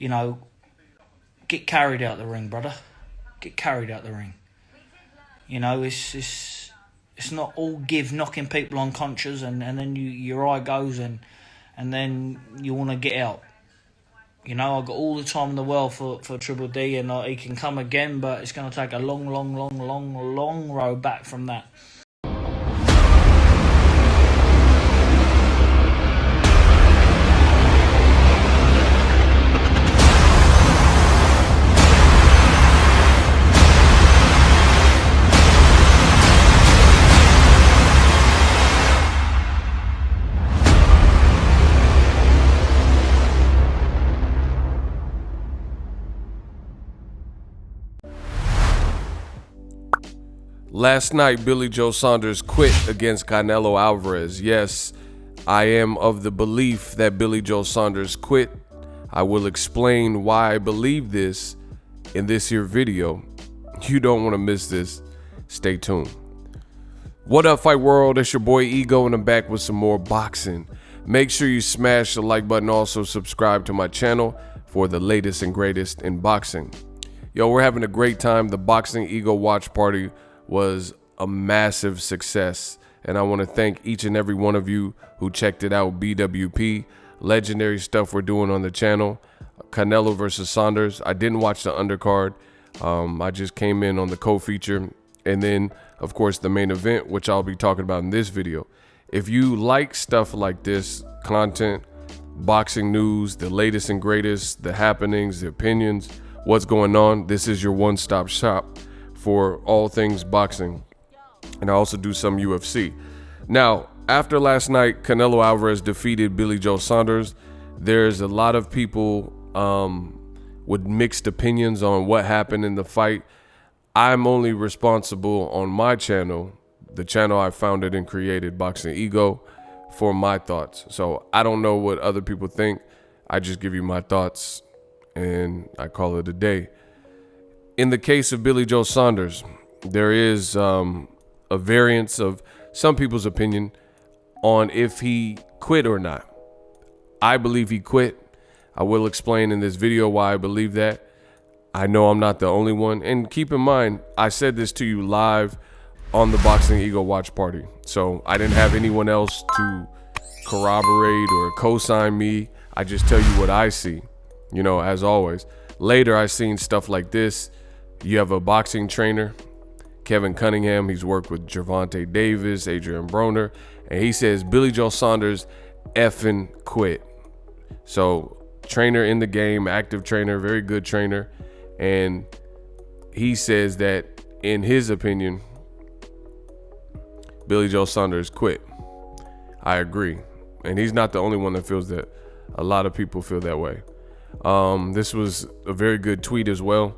you know, get carried out the ring, brother. Get carried out the ring. You know, it's not all give, knocking people unconscious, and then your eye goes and then you want to get out. You know, I've got all the time in the world for Triple D, and he can come again, but it's going to take a long road back from that. Last night, Billy Joe Saunders quit against Canelo Alvarez. Yes, I am of the belief that Billy Joe Saunders quit. I will explain why I believe this in this here video. You don't want to miss this. Stay tuned. What up, Fight World? It's your boy Ego, and I'm back with some more boxing. Make sure you smash the like button. Also, subscribe to my channel for the latest and greatest in boxing. Yo, we're having a great time. The Boxingego watch party was a massive success, and I want to thank each and every one of you who checked it out. BWP, legendary stuff we're doing on the channel. Canelo versus Saunders. I didn't watch the undercard. I just came in on the co-feature, and then of course the main event, which I'll be talking about in this video. If you like stuff like this content, boxing news, the latest and greatest, the happenings, the opinions, what's going on, this is your one-stop shop for all things boxing. And I also do some UFC. Now, after last night, Canelo Alvarez defeated Billy Joe Saunders. There's a lot of people with mixed opinions on what happened in the fight. I'm only responsible on my channel, the channel I founded and created, Boxingego, for my thoughts. So I don't know what other people think. I just give you my thoughts and I call it a day. In the case of Billy Joe Saunders, there is a variance of some people's opinion on if he quit or not. I believe he quit. I will explain in this video why I believe that. I know I'm not the only one. And keep in mind, I said this to you live on the Boxingego watch party. So I didn't have anyone else to corroborate or co-sign me. I just tell you what I see, you know, as always. Later, I seen stuff like this. You have a boxing trainer, Kevin Cunningham. He's worked with Gervonta Davis, Adrian Broner, and he says Billy Joe Saunders effing quit. So trainer in the game, active trainer, very good trainer. And he says that in his opinion, Billy Joe Saunders quit. I agree. And he's not the only one that feels that. A lot of people feel that way. This was a very good tweet as well.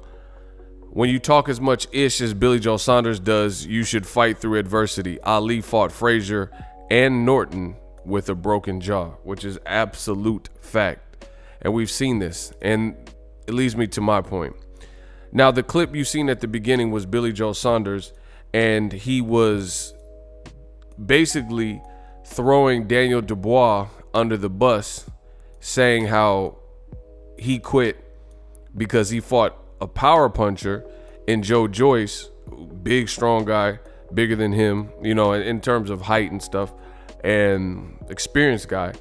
When you talk as much ish as Billy Joe Saunders does, you should fight through adversity. Ali fought Frazier and Norton with a broken jaw, which is absolute fact. And we've seen this, and it leads me to my point. Now, the clip you seen at the beginning was Billy Joe Saunders, and he was basically throwing Daniel Dubois under the bus, saying how he quit because he fought a power puncher in Joe JOYCE, big, strong guy, bigger than him, you know, in terms of height and stuff, and experienced guy.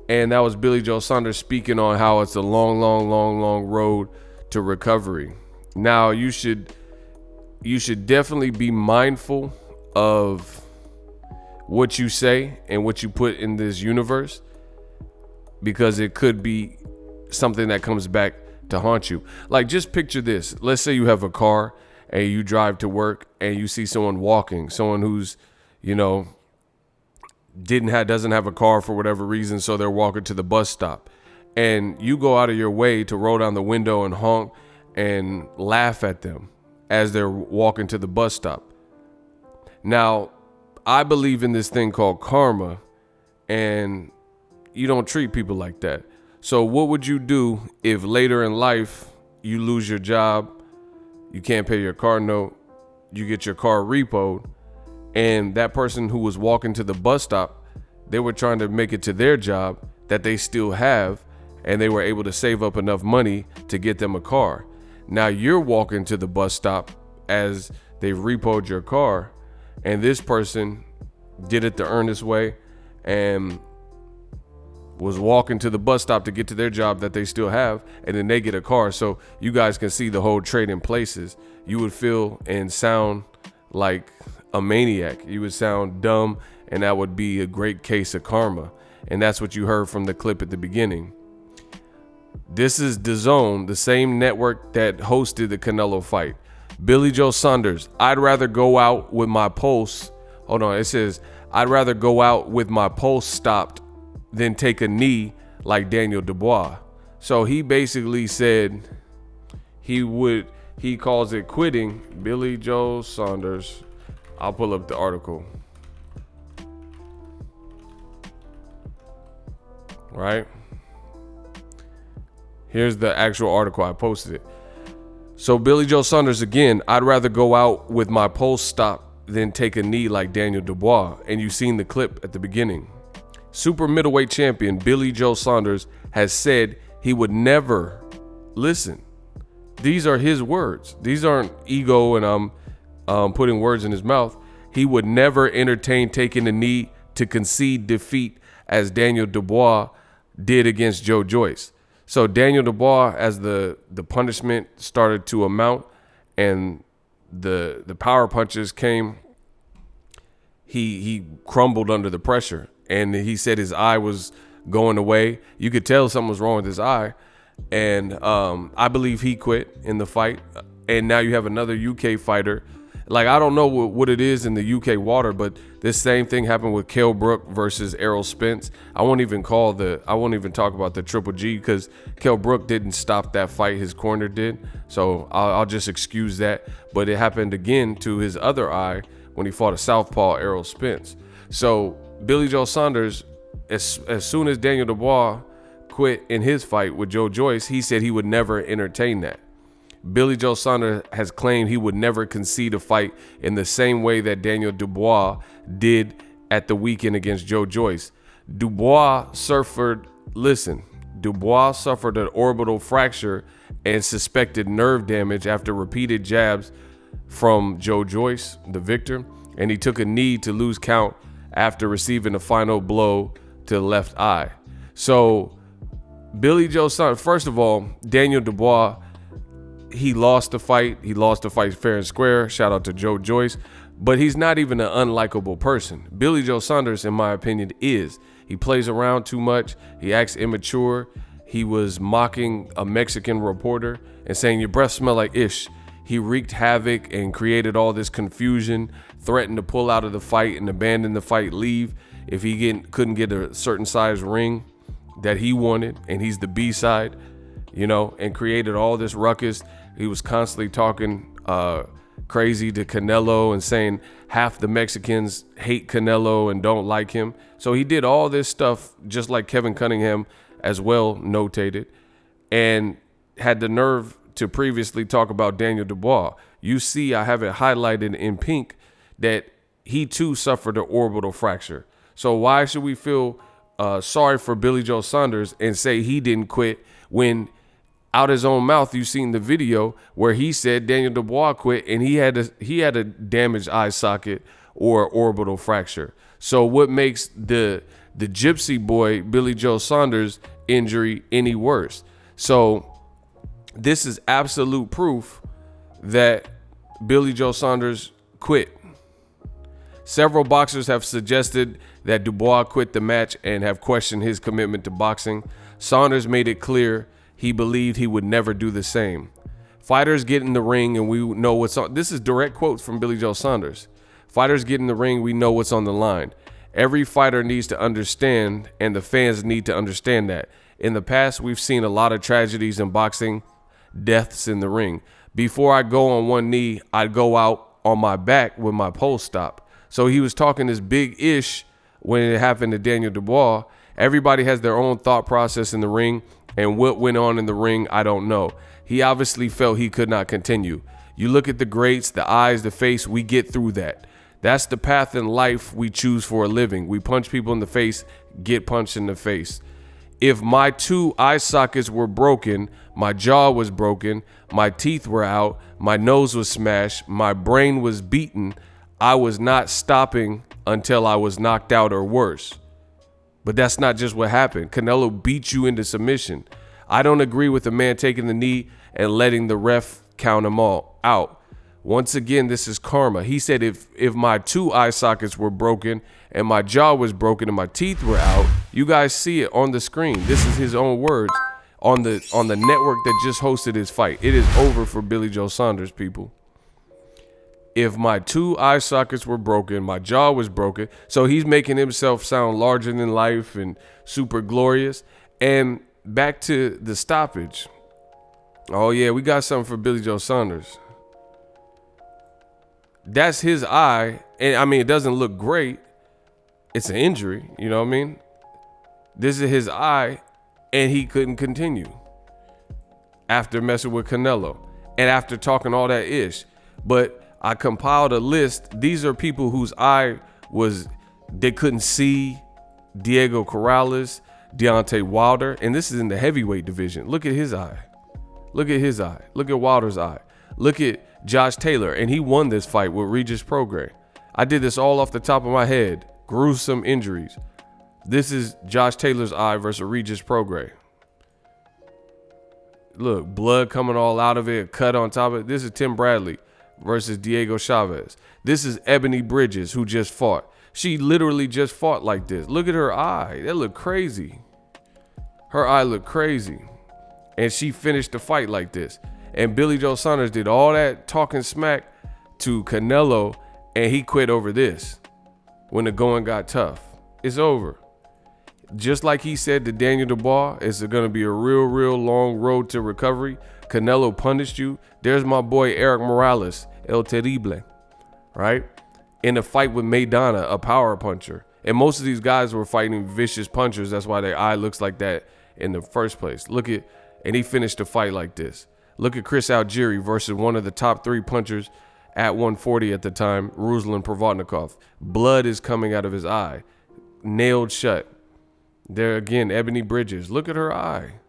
And that was Billy Joe Saunders speaking on how it's a long road to recovery. Now, you should definitely be mindful of what you say and what you put in this universe, because it could be something that comes back to haunt you. Like, just picture this. Let's say you have a car and you drive to work and you see someone walking, someone who's, you know, doesn't have a car for whatever reason, so they're walking to the bus stop. And you go out of your way to roll down the window and honk and laugh at them as they're walking to the bus stop. Now, I believe in this thing called karma, and you don't treat people like that. So what would you do if later in life you lose your job, you can't pay your car note, you get your car repoed, and that person who was walking to the bus stop, they were trying to make it to their job that they still have, and they were able to save up enough money to get them a car. Now you're walking to the bus stop as they've repoed your car, and this person did it the earnest way and was walking to the bus stop to get to their job that they still have, and then they get a car. So you guys can see the whole trade in places. You would feel and sound like a maniac. You would sound dumb, and that would be a great case of karma. And that's what you heard from the clip at the beginning. This is DAZN, the same network that hosted the Canelo fight. Billy Joe Saunders, I'd rather go out with my pulse. Hold on, it says, I'd rather go out with my pulse stopped than take a knee like Daniel Dubois. So he basically said he calls it quitting. Billy Joe Saunders. I'll pull up the article. Right? Here's the actual article. I posted it. So Billy Joe Saunders again, I'd rather go out with my pulse stopped than take a knee like Daniel Dubois. And you've seen the clip at the beginning. Super middleweight champion Billy Joe Saunders has said he would never, listen, these are his words. These aren't ego and I'm putting words in his mouth. He would never entertain taking a knee to concede defeat as Daniel Dubois did against Joe JOYCE. So Daniel Dubois, as the punishment started to amount and the power punches came, he crumbled under the pressure. And he said his eye was going away. You could tell something was wrong with his eye. And I believe he quit in the fight. And now you have another UK fighter. Like, I don't know what it is in the UK water, but this same thing happened with Kell Brook versus Errol Spence. I won't even talk about the Triple G because Kell Brook didn't stop that fight. His corner did. So I'll just excuse that. But it happened again to his other eye when he fought a southpaw Errol Spence. So Billy Joe Saunders, as soon as Daniel Dubois quit in his fight with Joe JOYCE, he said he would never entertain that. Billy Joe Saunders has claimed he would never concede a fight in the same way that Daniel Dubois did at the weekend against Joe JOYCE. Dubois suffered an orbital fracture and suspected nerve damage after repeated jabs from Joe JOYCE, the victor, and he took a knee to lose count after receiving a final blow to the left eye. So Billy Joe Saunders, first of all, Daniel Dubois, he lost the fight. He lost the fight fair and square. Shout out to Joe JOYCE. But he's not even an unlikable person. Billy Joe Saunders, in my opinion, is. He plays around too much. He acts immature. He was mocking a Mexican reporter and saying, your breath smell like ish. He wreaked havoc and created all this confusion, threatened to pull out of the fight and abandon the fight, leave if he couldn't get a certain size ring that he wanted, and he's the B side, and created all this ruckus. He was constantly talking crazy to Canelo and saying half the Mexicans hate Canelo and don't like him. So he did all this stuff just like Kevin Cunningham as well notated, and had the nerve to previously talk about Daniel Dubois. You see, I have it highlighted in pink that he too suffered an orbital fracture. So why should we feel sorry for Billy Joe Saunders and say he didn't quit when out his own mouth you've seen the video where he said Daniel Dubois quit and he had a damaged eye socket or orbital fracture. So what makes the gypsy boy Billy Joe Saunders injury any worse? So this is absolute proof that Billy Joe Saunders quit. Several boxers have suggested that Dubois quit the match and have questioned his commitment to boxing. Saunders made it clear he believed he would never do the same. Fighters get in the ring and we know what's on. This is direct quotes from Billy Joe Saunders. Fighters get in the ring, we know what's on the line. Every fighter needs to understand, and the fans need to understand that. In the past, we've seen a lot of tragedies in boxing, deaths in the ring. Before I go on one knee, I'd go out on my back with my pulse stop. So he was talking this big ish when it happened to Daniel Dubois. Everybody has their own thought process in the ring, and what went on in the ring, I don't know. He obviously felt he could not continue. You look at the greats, the eyes, the face, we get through that. That's the path in life we choose for a living. We punch people in the face, get punched in the face. If my 2 eye sockets were broken, my jaw was broken, my teeth were out, my nose was smashed, my brain was beaten, I was not stopping until I was knocked out or worse. But that's not just what happened. Canelo beat you into submission. I don't agree with the man taking the knee and letting the ref count them all out. Once again, this is karma. He said if my 2 eye sockets were broken and my jaw was broken and my teeth were out, you guys see it on the screen. This is his own words on the network that just hosted his fight. It is over for Billy Joe Saunders, people. If my 2 eye sockets were broken, my jaw was broken. So he's making himself sound larger than life and super glorious. And back to the stoppage. Oh yeah, we got something for Billy Joe Saunders. That's his eye. And I mean, it doesn't look great. It's an injury, you know what I mean? This is his eye, and he couldn't continue after messing with Canelo and after talking all that ish. But I compiled a list. These are people whose eye they couldn't see. Diego Corrales, Deontay Wilder, and this is in the heavyweight division. Look at his eye. Look at his eye. Look at Wilder's eye. Look at Josh Taylor, and he won this fight with Regis Prograis. I did this all off the top of my head. Gruesome injuries. This is Josh Taylor's eye versus Regis Prograis. Look, blood coming all out of it, cut on top of it. This is Tim Bradley versus Diego Chavez. This is Ebony Bridges, who just fought. She literally just fought like this. Look at her eye. That looked crazy. Her eye looked crazy. And she finished the fight like this. And Billy Joe Saunders did all that talking smack to Canelo, and he quit over this when the going got tough. It's over. Just like he said to Daniel Dubois, it's going to be a real long road to recovery. Canelo punished you. There's my boy Eric Morales, El Terrible, right? In a fight with Maidana, a power puncher. And most of these guys were fighting vicious punchers. That's why their eye looks like that in the first place. And he finished the fight like this. Look at Chris Algieri versus one of the top 3 punchers at 140 at the time, Ruslan Provodnikov. Blood is coming out of his eye. Nailed shut. There again, Ebony Bridges. Look at her eye.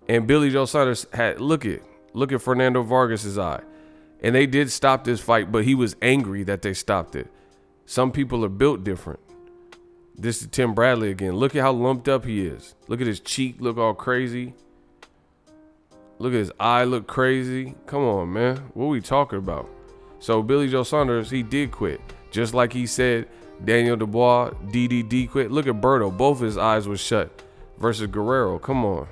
And Billy Joe Saunders look at Fernando Vargas's eye. And they did stop this fight, but he was angry that they stopped it. Some people are built different. This is Tim Bradley again. Look at how lumped up he is. Look at his cheek, look all crazy. Look at his eye, look crazy. Come on, man. What are we talking about? So Billy Joe Saunders, he did quit. Just like he said Daniel Dubois, DDD quit. Look at Berto. Both his eyes were shut versus Guerrero. Come on.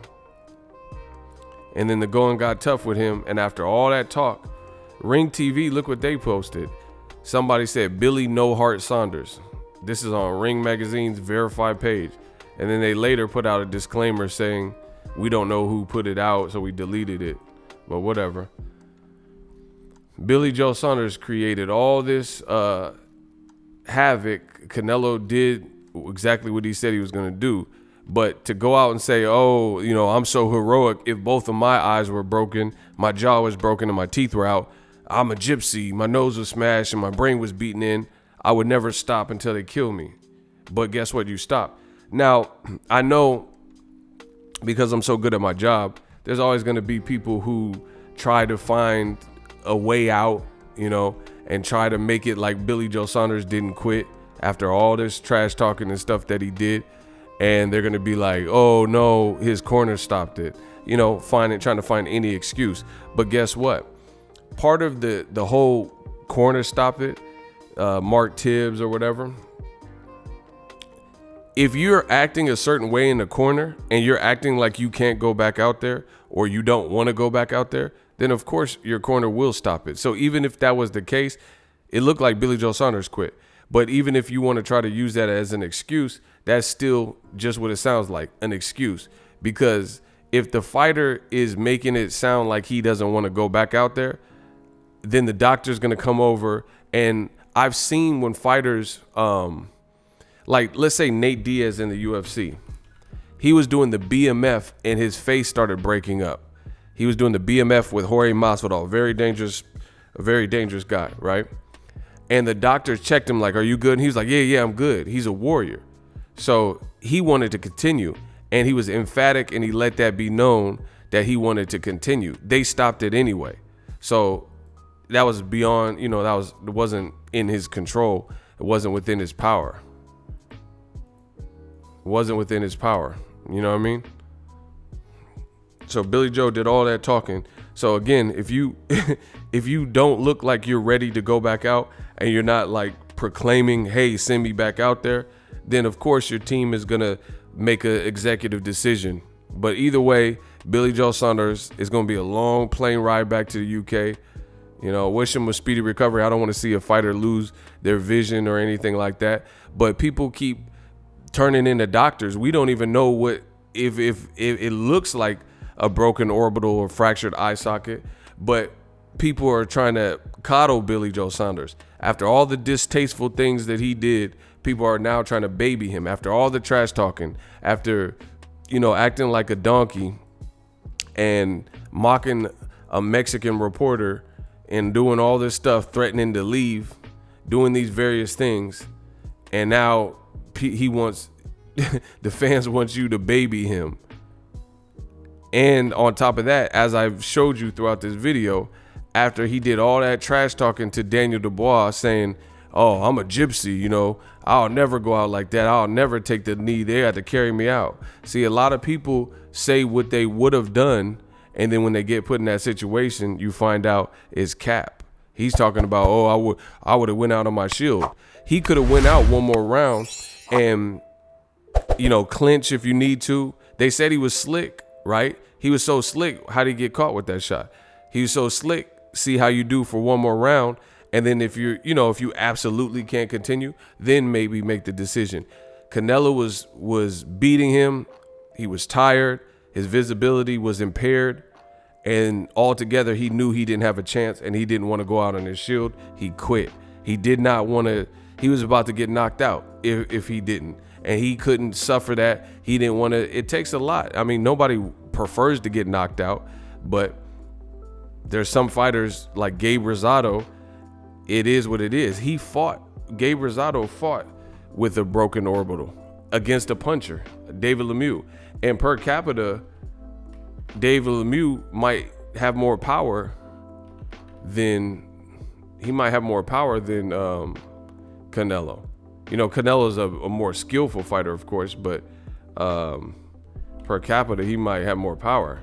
And then the going got tough with him. And after all that talk, Ring TV, look what they posted. Somebody said Billy No Heart Saunders. This is on Ring Magazine's verified page. And then they later put out a disclaimer saying, we don't know who put it out, so we deleted it. But whatever. Billy Joe Saunders created all this havoc. Canelo did exactly what he said he was going to do. But to go out and say, oh, you know, I'm so heroic. If both of my eyes were broken, my jaw was broken, and my teeth were out, I'm a gypsy. My nose was smashed and my brain was beaten in. I would never stop until they kill me. But guess what? You stop. Now, I know because I'm so good at my job, there's always going to be people who try to find a way out, you know, and try to make it like Billy Joe Saunders didn't quit after all this trash talking and stuff that he did. And they're going to be like, oh, no, his corner stopped it, you know, trying to find any excuse. But guess what? Part of the whole corner stop it, Mark Tibbs or whatever. If you're acting a certain way in the corner and you're acting like you can't go back out there or you don't want to go back out there, then of course your corner will stop it. So even if that was the case, it looked like Billy Joe Saunders quit. But even if you want to try to use that as an excuse, that's still just what it sounds like, an excuse. Because if the fighter is making it sound like he doesn't want to go back out there, then the doctor's going to come over. And I've seen when fighters, like let's say Nate Diaz in the UFC, he was doing the BMF and his face started breaking up. He was doing the BMF with Jorge Masvidal, a very dangerous guy, right? And the doctors checked him like, are you good? And he was like, yeah, I'm good. He's a warrior. So he wanted to continue. And he was emphatic, and he let that be known that he wanted to continue. They stopped it anyway. So that was beyond, you know, it wasn't in his control. It wasn't within his power. It wasn't within his power. You know what I mean? So Billy Joe did all that talking. So again, if you if you don't look like you're ready to go back out, and you're not like proclaiming, hey, send me back out there, then of course your team is gonna make an executive decision. But either way, Billy Joe Saunders is gonna be a long plane ride back to the UK. You know, wish him a speedy recovery. I don't want to see a fighter lose their vision or anything like that. But people keep turning into doctors. We don't even know what if it looks like a broken orbital or fractured eye socket, but people are trying to coddle Billy Joe Saunders. After all the distasteful things that he did, people are now trying to baby him. After all the trash talking, after, you know, acting like a donkey and mocking a Mexican reporter and doing all this stuff, threatening to leave, doing these various things, and now he wants the fans want you to baby him. And on top of that, as I've showed you throughout this video, after he did all that trash talking to Daniel Dubois, saying, oh, I'm a gypsy, you know, I'll never go out like that, I'll never take the knee, they had to carry me out. See, a lot of people say what they would have done, and then when they get put in that situation, you find out it's cap. He's talking about, oh, I would have went out on my shield. He could have went out one more round and, you know, clinch if you need to. They said he was slick, right? He was so slick. How did he get caught with that shot? He was so slick. See how you do for one more round. And then if you're, you know, if you absolutely can't continue, then maybe make the decision. Canelo was beating him. He was tired. His visibility was impaired. And altogether, he knew he didn't have a chance, and he didn't want to go out on his shield. He quit. He did not want to. He was about to get knocked out if he didn't. And he couldn't suffer that. He didn't want to. It takes a lot. I mean, nobody prefers to get knocked out, but there's some fighters like Gabe Rosado. It is what it is. Gabe Rosado fought with a broken orbital against a puncher, David Lemieux. And per capita, David Lemieux might have more power than Canelo. You know, Canelo's a more skillful fighter, of course, but per capita, he might have more power.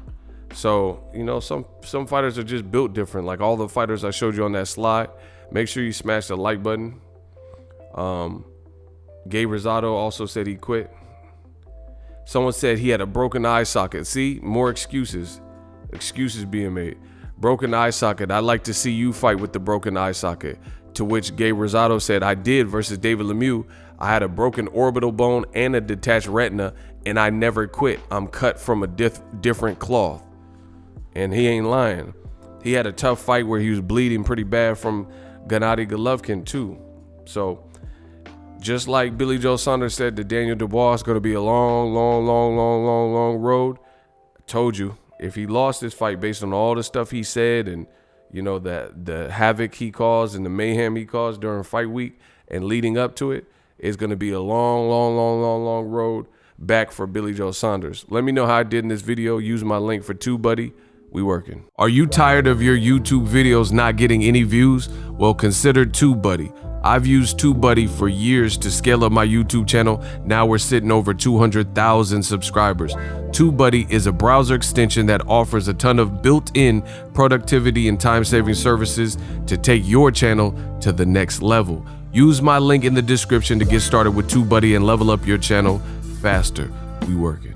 So, you know, some fighters are just built different. Like all the fighters I showed you on that slide, make sure you smash the like button. Gabe Rosado also said he quit. Someone said he had a broken eye socket. See, more excuses being made. Broken eye socket. I'd like to see you fight with the broken eye socket. To which Gabe Rosado said, I did versus David Lemieux. I had a broken orbital bone and a detached retina, and I never quit. I'm cut from a different cloth. And he ain't lying. He had a tough fight where he was bleeding pretty bad from Gennady Golovkin too. So just like Billy Joe Saunders said that Daniel Dubois is going to be a long road. I told you, if he lost this fight based on all the stuff he said and, you know, the havoc he caused and the mayhem he caused during fight week and leading up to it, it's going to be a long road back for Billy Joe Saunders. Let me know how I did in this video. Use my link for TUBEBUDDY. We working. Are you tired of your YouTube videos not getting any views? Well, consider TUBEBUDDY. I've used TUBEBUDDY for years to scale up my YouTube channel. Now we're sitting over 200,000 subscribers. TUBEBUDDY is a browser extension that offers a ton of built-in productivity and time-saving services to take your channel to the next level. Use my link in the description to get started with TUBEBUDDY and level up your channel faster. We working.